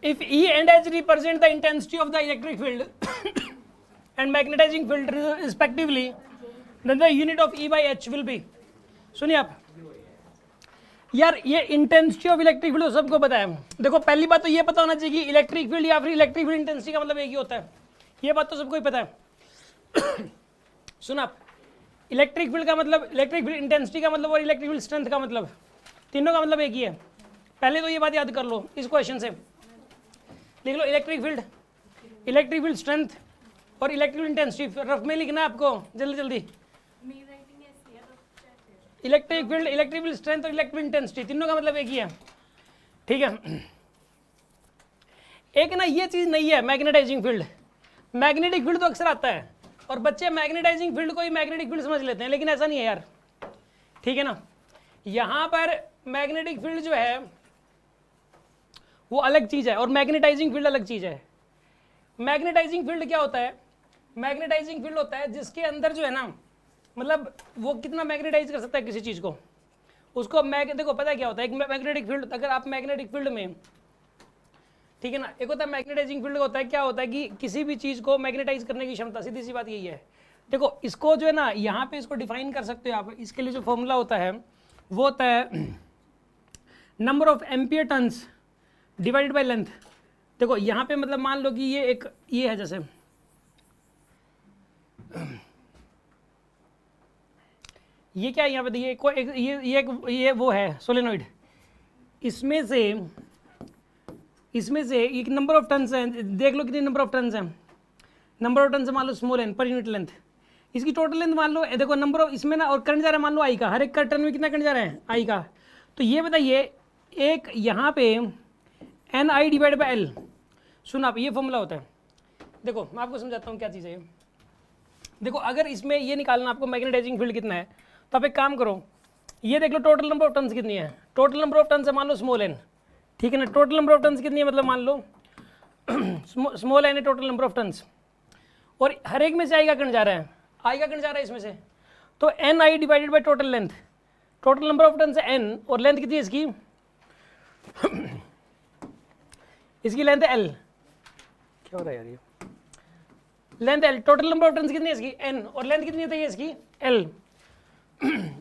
If E and H represent the intensity of the electric field and magnetizing field respectively, then the unit of E by H will be. सुनिए आप यार, ये intensity of electric field तो सबको पता है. देखो पहली बात तो ये पता होना चाहिए कि इलेक्ट्रिक फील्ड या फिर इलेक्ट्रिक फील्ड इंटेंसिटी का मतलब एक ही होता है. ये बात तो सबको ही पता है. सुन आप, इलेक्ट्रिक फील्ड का मतलब, इलेक्ट्रिक फील्ड इंटेंसिटी का मतलब और इलेक्ट्रिक फील्ड स्ट्रेंथ का मतलब, तीनों का मतलब एक ही है. पहले तो ये बात याद कर लो, इस क्वेश्चन से लिख लो. इलेक्ट्रिक फील्ड स्ट्रेंथ और इलेक्ट्रिक फील्ड इंटेंसिटी रफ में लिखना है आपको, जल्दी जल्दी. इलेक्ट्रिक फील्ड स्ट्रेंथ और इलेक्ट्रिक इंटेंसिटी तीनों का मतलब एक ही है. ठीक है. एक ना ये चीज नहीं है मैग्नेटाइजिंग फील्ड. मैग्नेटिक फील्ड तो अक्सर आता है और बच्चे मैग्नेटाइजिंग फील्ड को ही मैग्नेटिक फील्ड समझ लेते हैं, लेकिन ऐसा नहीं है यार. ठीक है ना. यहां पर मैग्नेटिक फील्ड जो है वो अलग चीज है और मैग्नेटाइजिंग फील्ड अलग चीज है. मैग्नेटाइजिंग फील्ड क्या होता है? मैग्नेटाइजिंग फील्ड होता है जिसके अंदर जो है ना, मतलब वो कितना मैग्नेटाइज कर सकता है किसी चीज को, उसको देखो पता है क्या होता है. एक मैग्नेटिक फील्ड, अगर आप मैग्नेटिक फील्ड में, ठीक है ना, एक होता है मैग्नेटाइजिंग फील्ड होता है, क्या होता है कि किसी भी चीज को मैग्नेटाइज करने की क्षमता, सीधी सी बात यही है. देखो इसको जो है ना, यहाँ पे इसको डिफाइन कर सकते हो आप. इसके लिए जो फॉर्मूला होता है वो होता है number of ampere turns divided by length. देखो यहाँ पे मतलब मान लो कि ये है, जैसे ये क्या है यहाँ पे देखिए, ये वो है सोलेनोइड. इसमें से एक नंबर ऑफ टर्न्स हैं, देख लो कितने नंबर ऑफ टर्न्स हैं. नंबर ऑफ टर्न्स मान लो स्मॉल एन पर यूनिट लेंथ. इसकी टोटल लेंथ मान लो, देखो नंबर ऑफ इसमें ना, और करंट जा रहा है मान लो आई का, हर एक टर्न में कितना करंट जा रहा है आई का. तो ये बताइए, एक यहाँ पे n i divide by l. सुन आप, ये फॉर्मूला होता है. देखो मैं आपको समझाता हूँ क्या चीज़ है ये. देखो अगर इसमें ये निकालना आपको मैग्नेटाइजिंग फील्ड कितना है, तो आप एक काम करो, ये देख लो टोटल नंबर ऑफ टर्न्स कितनी है. टोटल नंबर ऑफ टर्न्स है मान लो स्मॉल एन. ठीक है ना. टोटल नंबर ऑफ टर्न्स कितनी है, मतलब मान लो स्मॉल एन है टोटल नंबर ऑफ टर्न्स, और हर एक में से आई का करंट जा रहा है, आई का करंट जा रहा है इसमें से. तो n i divided by total length. Total number of turns है एन और लेंथ कितनी है इसकी इसकी लेंथ है एल. क्या हो रहा है यार, ये length L. Total number of turns कितनी है इसकी एन और लेंथ कितनी है इसकी एल.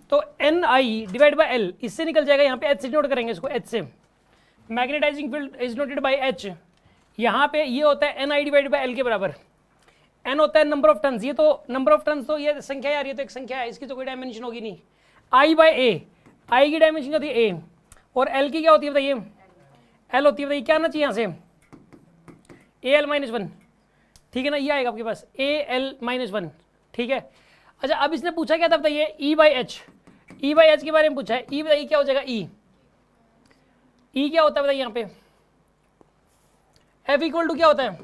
तो n i divide by l, इससे निकल जाएगा, यहाँ पे एच से नोट करेंगे इसको, एच से. Magnetising field is noted by h. यहाँ पे ये होता है n i divide by l के बराबर. एन होता है नंबर ऑफ टर्न्स. ये तो नंबर ऑफ टर्न्स तो ये संख्या यार, ये तो एक संख्या है, इसकी तो कोई डायमेंशन होगी नहीं. आई बाई ए, आई की डायमेंशन होती है ए, और एल की क्या होती है बताइए, एल होती है. बताइए क्या आना चाहिए यहाँ से, ए एल माइनस वन. ठीक है ना, ये आएगा आपके पास ए एल माइनस वन. ठीक है. अच्छा अब इसने पूछा क्या था बताइए, E by H. E by H के बारे में पूछा है. ई बताइए क्या हो जाएगा, ई क्या होता है बताइए यहाँ पे, एफ इक्वल टू क्या होता है,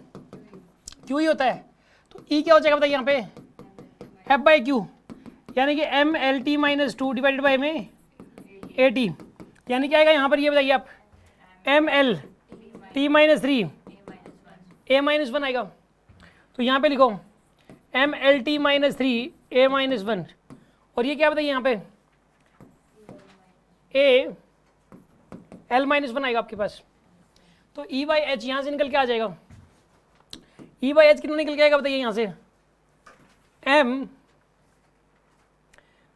क्यू ही होता है. तो ई क्या हो जाएगा बताइए यहाँ पे, एफ बाई क्यू, यानी कि m L T minus two divided by में ए टी. यानी क्या आएगा यहाँ पर, ये बताइए आप, M L T minus three A minus one आएगा. तो यहाँ पे लिखो M L T minus three A minus one, और ये क्या बताइए यहाँ पे, ए एल माइनस वन आएगा आपके पास. तो ई बाई एच यहाँ से निकल के आ जाएगा. ई बाई एच कितना निकल के आएगा बताइए यहाँ से, एम,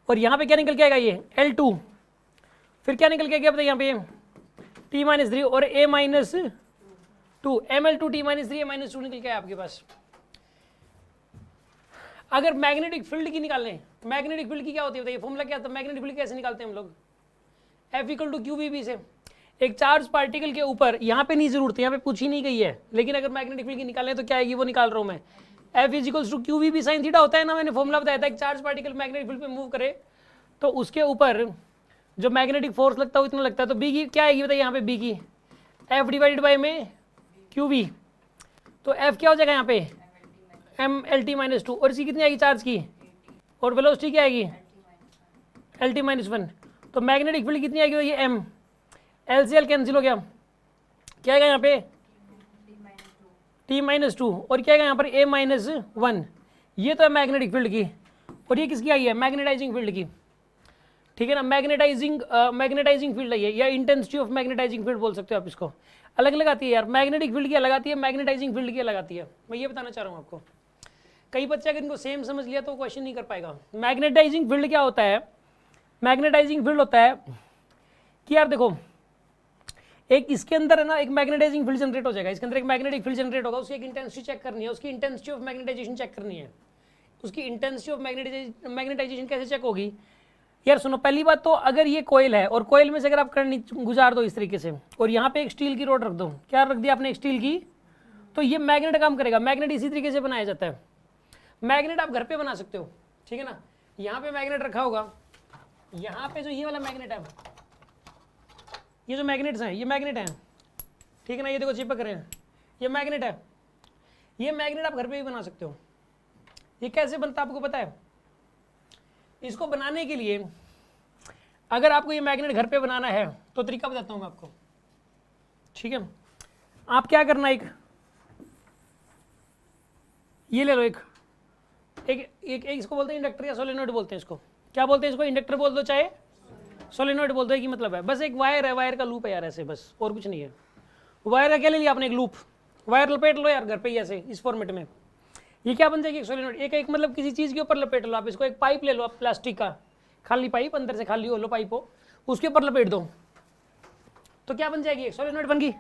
और यहाँ पे क्या निकल के आएगा, ये एल टू. फिर क्या निकल के आएगा बताइए यहाँ पे, टी माइनस थ्री और A minus two, M L two T minus three A minus two निकल के आया आपके पास. अगर मैग्नेटिक फील्ड की निकालें, मैग्नेटिक फील्ड की क्या होती है बताइए, फॉर्मूला क्या था मैग्नेटिक फील्ड कैसे निकालते हैं हम लोग, f equal to q b b से. एक चार्ज पार्टिकल के ऊपर, यहाँ पे नहीं जरूरत है, यहाँ पे पूछी नहीं गई है, लेकिन अगर मैग्नेटिक फील्ड की निकालें तो क्या आएगी वो निकाल रहा हूँ मैं. F equals to q b sine theta होता है ना, मैंने फॉर्मूला बताया था. एक चार्ज पार्टिकल मैग्नेटिक फील्ड पे मूव करे तो उसके ऊपर जो मैग्नेटिक फोर्स लगता है वो इतना लगता है. तो बी की क्या आएगी बताइए यहाँ पे, बी की एफ डिवाइडेड बाई में क्यू बी. तो एफ क्या हो जाएगा यहाँ पे, m L T minus two, और इसकी कितनी आएगी चार्ज की, और वेलोसिटी क्या आएगी एल टी माइनस वन. तो मैग्नेटिक फील्ड कितनी आएगी, ये एम, एल से एल कैंसिल हो गया, क्या आएगा यहाँ पे टी माइनस टू, और क्या आएगा यहाँ पर ए माइनस वन. ये तो है मैग्नेटिक फील्ड की, और ये किसकी आई है मैग्नेटाइजिंग फील्ड की. ठीक है ना, मैग्नेटाइजिंग फील्ड है ये, या इंटेंसिटी ऑफ मैग्नेटाइजिंग फील्ड बोल सकते हो आप इसको। अलग अलग आती है यार, मैग्नेटिक फील्ड की अलग आती है, मैग्नेटाइजिंग फील्ड की अलग आती है। मैं ये बताना चाह रहा हूँ आपको, कई बच्चे अगर इनको सेम समझ लिया तो क्वेश्चन नहीं कर पाएगा। मैग्नेटाइजिंग फील्ड क्या होता है, मैग्नेटाइजिंग फील्ड होता है कि यार देखो, एक इसके अंदर है ना एक मैग्नेटाइजिंग फील्ड जनरेट हो जाएगा, इसके अंदर एक मैग्नेटिक फील्ड जनरेट होगा, उसकी एक इंटेंसिटी चेक करनी है, उसकी इंटेंसिटी ऑफ मैग्नेटाइजेशन चेक करनी है। उसकी इंटेंसिटी ऑफ मैग्नेटाइजेशन कैसे चेक होगी यार, सुनो। पहली बात तो अगर ये कोयल है और कोयल में से अगर आप करंट गुजार दो इस तरीके से, और यहाँ पे एक स्टील की रोड रख दो, क्या रख दिया आपने, एक स्टील की, तो ये मैग्नेट काम करेगा। मैग्नेट इसी तरीके से बनाया जाता है। मैग्नेट आप घर पे बना सकते हो, ठीक है ना। यहाँ पे मैग्नेट रखा होगा, यहाँ पे जो ये वाला मैग्नेट है, ये जो मैग्नेट्स हैं ये मैग्नेट हैं, ठीक है ना, ये देखो चिपक रहे हैं, ये मैग्नेट है। ये मैग्नेट आप घर पे भी बना सकते हो। ये कैसे बनता है आपको पता है? इसको बनाने के लिए अगर आपको ये मैग्नेट घर पे बनाना है तो तरीका बताता हूँ मैं आपको, ठीक है। आप क्या करना, एक ये ले लो, एक एक, एक, एक इसको बोलते हैं इंडक्टर या सोलेनोइड बोलते हैं इसको। क्या बोलते हैं इसको? इंडक्टर बोल दो चाहे सोलेनोइड बोल दो, एक ही मतलब है। बस एक वायर है, वायर का लूप है यार, ऐसे बस, और कुछ नहीं है। वायर का क्या ले लिया आपने, एक लूप, वायर लपेट लो यार घर पे ही ऐसे इस फॉर्मेट में। ये क्या बन जाएगी, एक सोलेनोइड। एक मतलब किसी चीज़ के ऊपर लपेट लो आप इसको। एक पाइप ले लो आप, प्लास्टिक का खाली पाइप, अंदर से खाली हो लो पाइप हो, उसके ऊपर लपेट दो, तो क्या बन जाएगी, एक सोलेनोइड बन गई।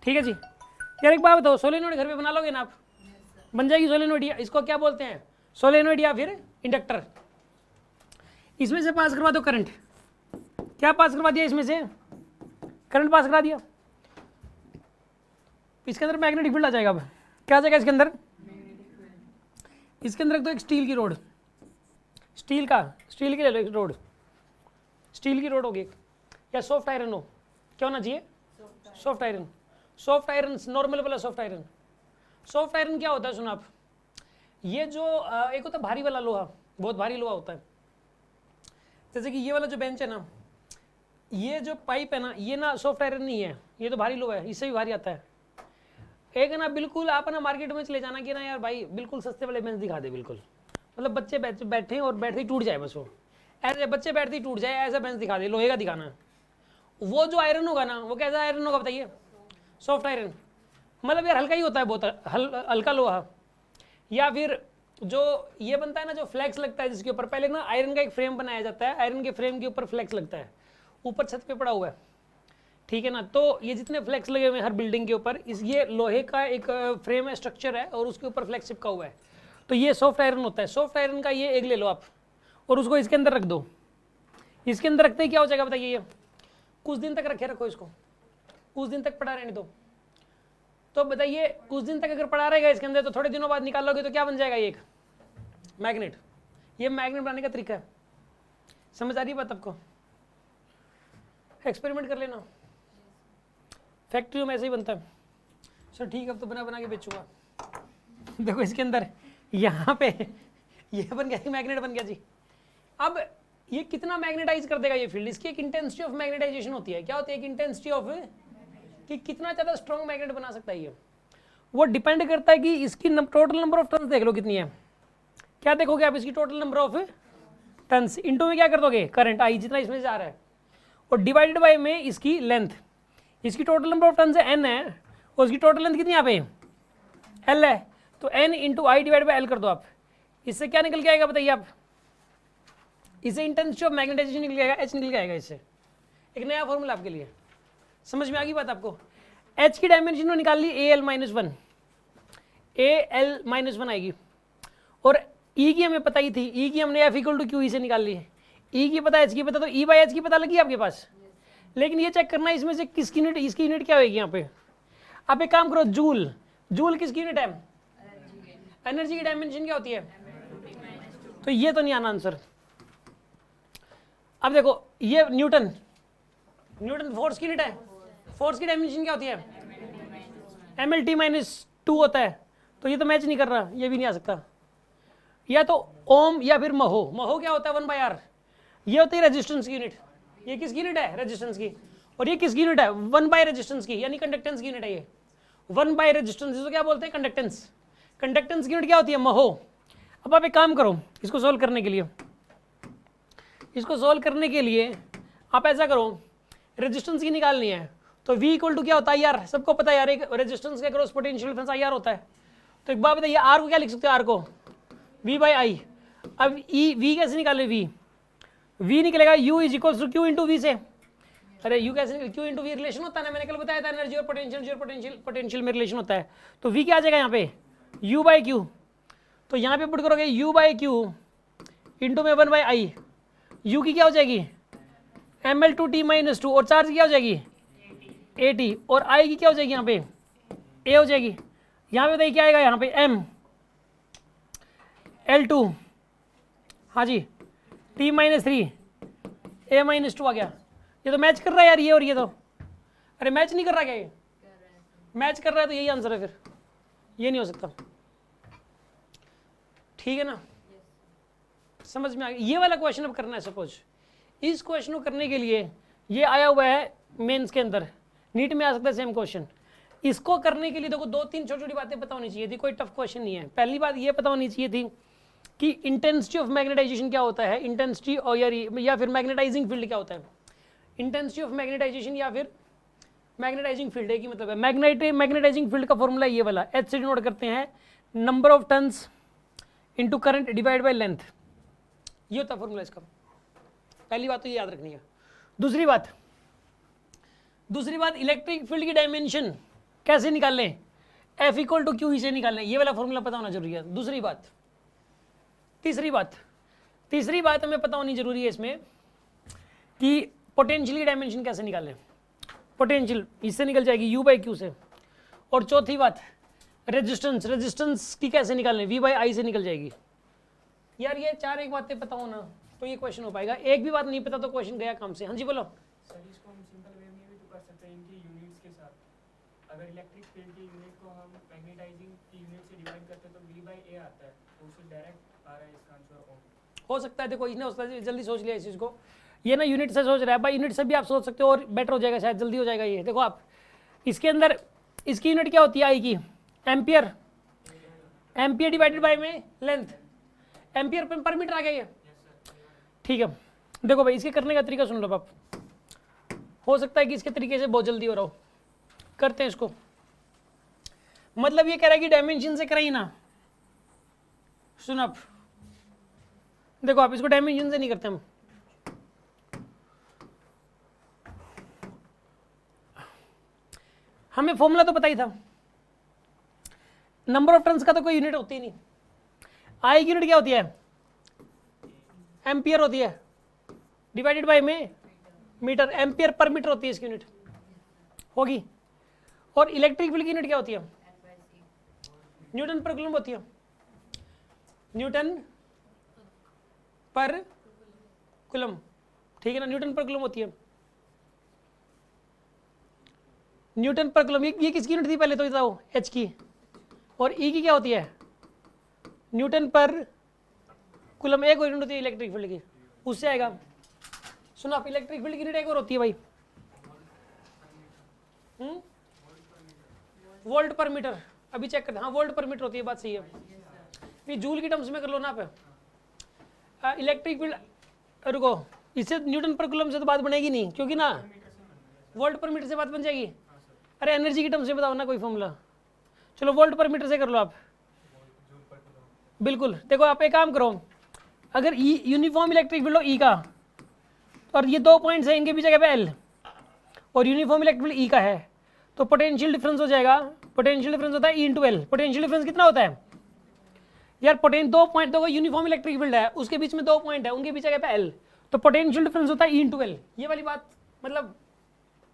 ठीक है जी। यार एक बात बताओ, सोलेनोइड घर पे बना लोगे ना आप? बन जाएगी सोलेनोइड। इसको क्या बोलते हैं, सोलेनोइड या फिर इंडक्टर। इसमें से पास करवा दो करंट। क्या पास करवा दिया, इसमें से करंट पास करा दिया, इसके अंदर मैग्नेटिक फील्ड आ जाएगा। अब क्या आ जाएगा इसके अंदर, इसके अंदर रख दो एक स्टील की रोड, स्टील की ले लो एक रोड, स्टील की रोड होगी, या सॉफ्ट आयरन हो, क्या होना चाहिए, soft iron. Soft iron normal वाला सॉफ्ट आयरन। सॉफ्ट आयरन क्या होता है, सुनो आप, ये जो एक होता है भारी वाला लोहा, बहुत भारी लोहा होता है। जैसे कि ये वाला जो बेंच है ना, ये जो पाइप है ना, ये ना सॉफ्ट आयरन नहीं है, ये तो भारी लोहा है, इससे भी भारी आता है। एक है ना बिल्कुल, आप ना मार्केट में चले जाना कि ना यार भाई बिल्कुल सस्ते वाले बेंच दिखा दे, बिल्कुल मतलब बच्चे बैठे और बैठते ही टूट जाए, बस वो ऐसे बच्चे बैठते ही टूट जाए, ऐसा बेंच दिखा दे, लोहे का दिखाना है। वो जो आयरन होगा ना, वो कैसा आयरन होगा बताइए, सॉफ्ट आयरन। मतलब यार हल्का ही होता है, बहुत हल्का लोहा। या फिर जो ये बनता है ना, जो फ्लैक्स लगता है जिसके ऊपर, पहले ना आयरन का एक फ्रेम बनाया जाता है, आयरन के फ्रेम के ऊपर फ्लैक्स लगता है, ऊपर छत पे पड़ा हुआ है, ठीक है ना। तो ये जितने फ्लैक्स लगे हुए हैं हर बिल्डिंग के ऊपर, इस ये लोहे का एक फ्रेम है, स्ट्रक्चर है, और उसके ऊपर फ्लैक्स चिपका हुआ है, तो ये सॉफ्ट आयरन होता है। सॉफ्ट आयरन का ये एक ले लो आप, और उसको इसके अंदर रख दो। इसके अंदर रखते ही क्या हो जाएगा बताइए, ये कुछ दिन तक रखो इसको, कुछ दिन तक पड़ा रहने दो। तो बताइए कुछ दिन तक अगर पड़ा रहेगा इसके अंदर, तो थोड़े दिनों बाद निकालोगे तो क्या बन जाएगा, ये एक मैग्नेट। ये मैग्नेट बनाने का तरीका है, समझ आ रही बात आपको? एक्सपेरिमेंट कर लेना, फैक्ट्री में ऐसे ही बनता है। सर ठीक है, अब तो बना के बेचूंगा। देखो इसके अंदर यहाँ पे ये बन गया, मैग्नेट बन गया जी। अब ये कितना मैग्नेटाइज कर देगा ये फील्ड, इसकी एक इंटेंसिटी ऑफ मैग्नेटाइजेशन होती है। क्या होती है, एक इंटेंसिटी ऑफ, कि कितना ज़्यादा स्ट्रॉन्ग मैग्नेट बना सकता है ये। वो डिपेंड करता है कि इसकी टोटल नंबर ऑफ टर्न्स देख लो कितनी है। क्या देखोगे आप, इसकी total number of turns into में क्या कर दोगे, करंट आई जितना इसमें से आ रहा है, और डिवाइडेड बाय में इसकी लेंथ। इसकी total number of turns n है, और इसकी टोटल लेंथ कितनी यहाँ पे एल है, तो n into i divide by l कर दो आप। इससे क्या निकल के आएगा बताइए आप, इससे इंटेंसिटी ऑफ मैग्नेटाइजेशन निकल जाएगा, एच निकल के आएगा। इससे एक नया फॉर्मूला आपके लिए, समझ में आ गई बात आपको? एच की डायमेंशन निकाल ली ए एल माइनस वन आएगी, और ई की हमें पता ही थी, ई की हमने f equal to q e से निकाल ली है। ई की पता, एच की पता, तो ई बाई एच की पता लगी आपके पास। लेकिन ये चेक करना इसमें से किसकी यूनिट, इसकी यूनिट क्या होगी यहाँ पे। आप एक काम करो, जूल, जूल किसकी यूनिट है, एनर्जी की डायमेंशन क्या होती है, तो ये तो नहीं आना आंसर। अब देखो ये न्यूटन, न्यूटन फोर्स की यूनिट है, फोर्स की डायमेंशन क्या होती है, mlt माइनस 2 होता है, तो ये तो मैच नहीं कर रहा, ये भी नहीं आ सकता। या तो ओम या फिर महो। महो क्या होता है, 1/r, ये होती है रेजिस्टेंस की यूनिट। ये किसकी यूनिट है, रेजिस्टेंस की, और ये किसकी यूनिट है, 1 रेजिस्टेंस की, यानी कंडक्टेंस की यूनिट है ये। 1 रेजिस्टेंस, इसको क्या बोलते हैं, कंडक्टेंस। कंडक्टेंस की यूनिट क्या होती है, महो। अब आप एक काम करो इसको सोल्व करने के लिए, इसको सॉल्व करने के लिए आप ऐसा करो, रेजिस्टेंस की निकालनी है तो V इक्वल टू क्या होता है यार, सबको पता है यार, एक रेजिस्टेंस के अक्रॉस पोटेंशियल डिफरेंस IR होता है। तो एक बात बताइए, R को क्या लिख सकते हो, R को V बाई आई। अब V कैसे निकाले, V निकलेगा U is equal to Q into v से। अरे U कैसे, Q इंटू वी रिलेशन होता है ना, मैंने कल बताया था, एनर्जी और पोटेंशियल में रिलेशन होता है। तो V क्या आ जाएगा यहाँ पे, U बाई Q। तो यहाँ पे पुट करोगे U बाई Q इंटू में 1 बाई आई। U की क्या हो जाएगी ml2t-2 और चार्ज क्या हो जाएगी AT, और I की क्या हो जाएगी यहाँ पे A हो जाएगी। यहाँ पे बताइए क्या आएगा, यहाँ पे ml2, हाँ जी, t-3 A-2 आ गया। ये तो मैच कर रहा है यार, ये और ये तो, अरे मैच नहीं कर रहा क्या, ये मैच कर रहा है तो यही आंसर है, फिर ये नहीं हो सकता। ठीक है ना, समझ में आ गया। ये वाला क्वेश्चन अब करना है, सपोज इस क्वेश्चन को करने के लिए ये आया हुआ है मेंस के अंदर, नीट में आ सकता है सेम क्वेश्चन। इसको करने के लिए देखो 2-3 छोटी छोटी बातें पता होनी चाहिए थी, कोई टफ क्वेश्चन नहीं है। पहली बात ये पता होनी चाहिए थी कि इंटेंसिटी ऑफ मैग्नेटाइजेशन क्या होता है, इंटेंसिटी और या फिर मैग्नेटाइजिंग फील्ड क्या होता है। इंटेंसिटी ऑफ मैग्नेटाइजेशन या फिर मैग्नेटाइजिंग फील्ड है कि मतलब है मैग्नेटाइजिंग फील्ड का फॉर्मूला ये वाला, H से डिनोट करते हैं number of turns into current divide by length, ये होता है फॉर्मूला इसका। पहली बात तो ये याद रखनी है। दूसरी बात इलेक्ट्रिक फील्ड की डायमेंशन कैसे निकाल लें, F इक्वल टू क्यू से निकाल लें, ये वाला फॉर्मूला पता होना जरूरी है। दूसरी बात, तीसरी बात हमें पता होनी जरूरी है इसमें कि पोटेंशियल की डायमेंशन कैसे निकालें, पोटेंशियल इससे निकल जाएगी U बाई क्यू से। और चौथी बात रेजिस्टेंस की कैसे निकालें, V बाई आई से निकल जाएगी। यार ये 4 बातें पता हो ना तो ये क्वेश्चन हो पाएगा, एक भी बात नहीं पता तो क्वेश्चन गया काम से। हाँ जी बोलो। सर इसको हम सिंपल वे में भी तो कर सकते हैं इनकी यूनिट्स के साथ। अगर इलेक्ट्रिक फील्ड की यूनिट को हम मैग्नेटाइजिंग की यूनिट से डिवाइड करते हैं तो V बाई A आता है, तो उससे डायरेक्ट आ रहा है इसका आंसर। हो सकता है, देखो इसने होता है जल्दी सोच लिया इस चीज़ को, ये ना यूनिट से सोच रहा है भाई, यूनिट से भी आप सोच सकते हो और बेटर हो जाएगा, शायद जल्दी हो जाएगा ये। देखो आप इसके अंदर इसकी यूनिट क्या होती है आई की, एम्पियर, एम्पियर डिवाइडेड बाय में लेंथ, एम्पियर पर मीटर आ गया ये। ठीक है, देखो भाई इसके करने का तरीका सुन लो आप, हो सकता है कि इसके तरीके से बहुत जल्दी हो रहा हो, करते हैं इसको। मतलब ये कह रहा है कि डायमेंशन से कराई ना, सुन आप, देखो आप इसको डायमेंशन से नहीं करते हम, हमें फॉर्मूला तो पता ही था, नंबर ऑफ टर्न्स का तो कोई यूनिट होती ही नहीं। आई की यूनिट क्या होती है, एम्पियर होती है डिवाइडेड बाय में मीटर, एम्पियर पर मीटर होती है इसकी यूनिट होगी। और इलेक्ट्रिक फील्ड की यूनिट क्या होती है, न्यूटन पर कूलम होती है, न्यूटन पर कूलम, ठीक है ना, न्यूटन पर कूलम होती है, न्यूटन पर कूलम। ये किसकी यूनिट थी पहले तो बताओ, एच की। और ई की क्या होती है, न्यूटन पर कूलम, एक और यूनिट होती है इलेक्ट्रिक फील्ड की, उससे आएगा। सुनो आप, इलेक्ट्रिक फील्ड की यूनिट एक और होती है भाई, वोल्ट पर मीटर, अभी चेक करते हैं, हाँ वोल्ट पर मीटर होती है, बात सही है। फिर जूल की टर्म्स में कर लो ना आप। इलेक्ट्रिक फील्ड, रुको, इससे न्यूटन पर कूलम से तो बात बनेगी नहीं, क्योंकि ना वोल्ट पर मीटर से बात बन जाएगी। अरे एनर्जी की टर्म्स में बताओ ना कोई फॉर्मूला, चलो वोल्ट पर मीटर से कर लो आप, बिल्कुल। देखो आप एक काम करो, अगर यूनिफॉर्म इलेक्ट्रिक फील्ड हो ई का, और ये 2 पॉइंट्स है, इनके बीच जगह पे एल, और यूनिफॉर्म इलेक्ट्रिक फील्ड ई का है, तो पोटेंशियल डिफरेंस हो जाएगा, पोटेंशियल डिफरेंस होता है ई इंटू एल। पोटेंशियल डिफरेंस कितना होता है यार, 2 पॉइंट, देखो यूनिफॉर्म इलेक्ट्रिक फील्ड है, उसके बीच में 2 पॉइंट है, उनके बीच जगह पे एल, तो पोटेंशियल डिफरेंस होता है ई इंटू एल। ये वाली बात मतलब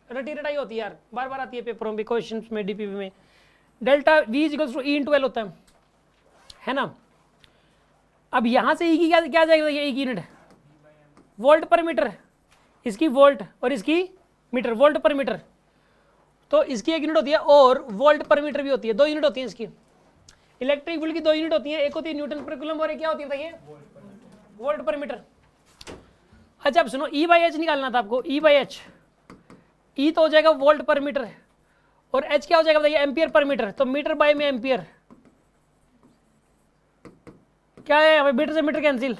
रटी रटाई होती है यार, बार बार आती है पेपरों में, क्वेश्चन में, डीपीवी में। Delta v is equals to e into l होता है ना। अब यहाँ से ई की क्या जाएगा, ये ई की यूनिट वोल्ट पर मीटर, इसकी वोल्ट और इसकी मीटर, वोल्ट पर मीटर, तो इसकी एक यूनिट होती है, और वोल्ट पर मीटर भी होती है, 2 यूनिट होती है इसकी। इलेक्ट्रिक फील्ड की 2 यूनिट होती है, एक होती है न्यूटन पर कूलम और एक क्या होती है बताइए, वोल्ट पर मीटर। अच्छा अब सुनो, ई बाई एच निकालना था आपको, ई बाई एच, ई तो हो जाएगा वोल्ट पर मीटर, और एच क्या हो जाएगा बताइए, एम्पियर पर मीटर, तो मीटर बाय में एम्पियर, क्या है मीटर से मीटर कैंसिल,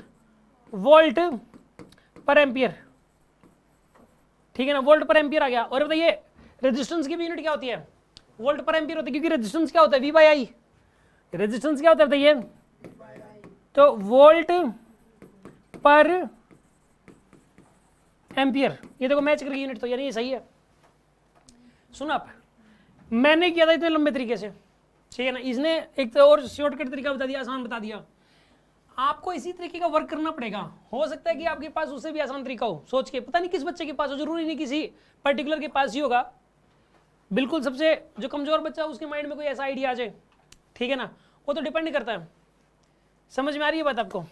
वोल्ट पर एम्पियर, ठीक है ना, वोल्ट पर एम्पियर आ गया। और बताइए रेजिस्टेंस की भी यूनिट क्या होती है, वोल्ट पर एम्पियर होती है, क्योंकि रेजिस्टेंस क्या होता है, V/I। रेजिस्टेंस क्या होता है बताइए, तो वोल्ट पर एम्पियर। ये देखो मैच करके यूनिट, तो यानी ये सही है। सुनो आप, मैंने किया था इतने लंबे तरीके से, ठीक है ना, इसने एक तो और शॉर्टकट तरीका बता दिया, आसान बता दिया। आपको इसी तरीके का वर्क करना पड़ेगा। हो सकता है कि आपके पास उससे भी आसान तरीका हो, सोच के, पता नहीं किस बच्चे के पास हो, जरूरी नहीं किसी पर्टिकुलर के पास ही होगा। बिल्कुल सबसे जो कमजोर बच्चा है उसके माइंड में कोई ऐसा आइडिया आ जाए, ठीक है ना, वो तो डिपेंड करता है। समझ में आ रही है बात आपको?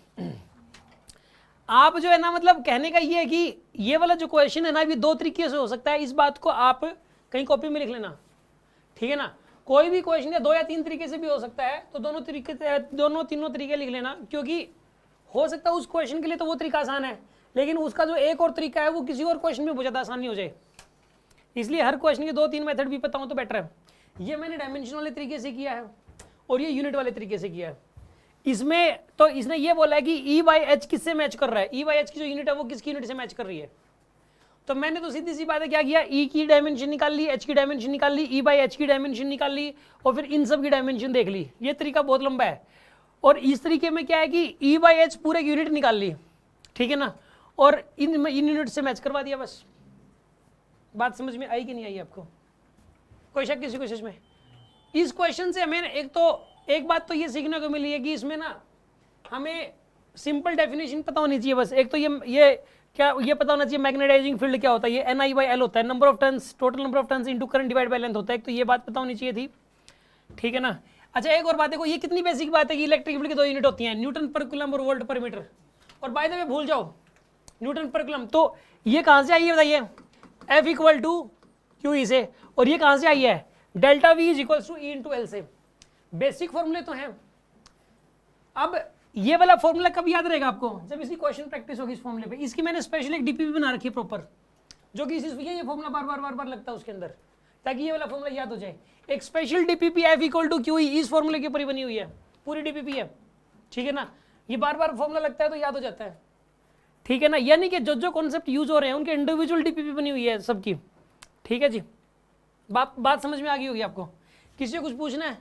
आप जो है ना, मतलब कहने का ये है कि ये वाला जो क्वेश्चन है ना, ये दो तरीके से हो सकता है। इस बात को आप कहीं कॉपी में लिख लेना, ठीक है ना। कोई भी क्वेश्चन है 2 या 3 तरीके से भी हो सकता है, तो दोनों तीनों तरीके लिख लेना, क्योंकि हो सकता है उस क्वेश्चन के लिए तो वो तरीका आसान है, लेकिन उसका जो एक और तरीका है वो किसी और क्वेश्चन में बहुत ज़्यादा आसान नहीं हो जाए। इसलिए हर क्वेश्चन के 2-3 मेथड भी पता हो तो बेटर है। ये मैंने डायमेंशन वाले तरीके से किया है और ये यूनिट वाले तरीके से किया है। इसमें तो इसने ये बोला है कि E/H किससे मैच कर रहा है, E/H की जो यूनिट है वो किसकी यूनिट से मैच कर रही है। तो मैंने तो सीधी सी बात है क्या किया, E की डायमेंशन निकाल ली, H की डायमेंशन निकाल ली, E/H की डायमेंशन निकाल ली, और फिर इन सब की डायमेंशन देख ली। ये तरीका बहुत लंबा है। और इस तरीके में क्या है कि E/H पूरे की यूनिट निकाल ली, ठीक है ना, और इन यूनिट से मैच करवा दिया। बस बात समझ में आई कि नहीं आई आपको? कोई शक किसी क्वेश्चन में? इस क्वेश्चन से हमें एक बात तो ये सीखने को मिली है कि इसमें ना हमें सिंपल डेफिनेशन पता होनी चाहिए। बस एक तो ये क्या, ये पता होना चाहिए मैग्नेटाइजिंग फील्ड क्या होता है, ये NI/L होता है, number of turns, total number of turns into current divide by length होता है। एक तो ये बात पता होनी चाहिए थी, ठीक है ना। अच्छा एक और बात देखो, ये कितनी बेसिक बात है कि इलेक्ट्रिक फील्ड की 2 यूनिट होती हैं, न्यूटन पर कूलम और वोल्ट पर मीटर। और बाय द वे भूल जाओ न्यूटन पर कूलम, तो ये कहाँ से आई है बताइए, F = QE से। और ये कहाँ से आई है, डेल्टा V = E/L से। बेसिक फॉर्मूले तो हैं। अब ये वाला फॉर्मूला कब याद रहेगा आपको, जब इसकी क्वेश्चन प्रैक्टिस होगी इस फॉर्मूले पे। इसकी मैंने स्पेशल एक DPP बना रखी है प्रॉपर, जो कि ये फॉर्मूला बार बार लगता है उसके अंदर, ताकि ये वाला फॉर्मूला याद हो जाए। एक स्पेशल DPP F = QE इस फॉर्मूले के ऊपर ही बनी हुई है, पूरी DPP है, ठीक है ना। ये बार बार फॉर्मूला लगता है तो याद हो जाता है, ठीक है ना। यानी कि जो कॉन्सेप्ट यूज हो रहे हैं उनके इंडिविजुअल DPP बनी हुई है सबकी, ठीक है जी। बात समझ में आ गई होगी आपको। किसी को कुछ पूछना है?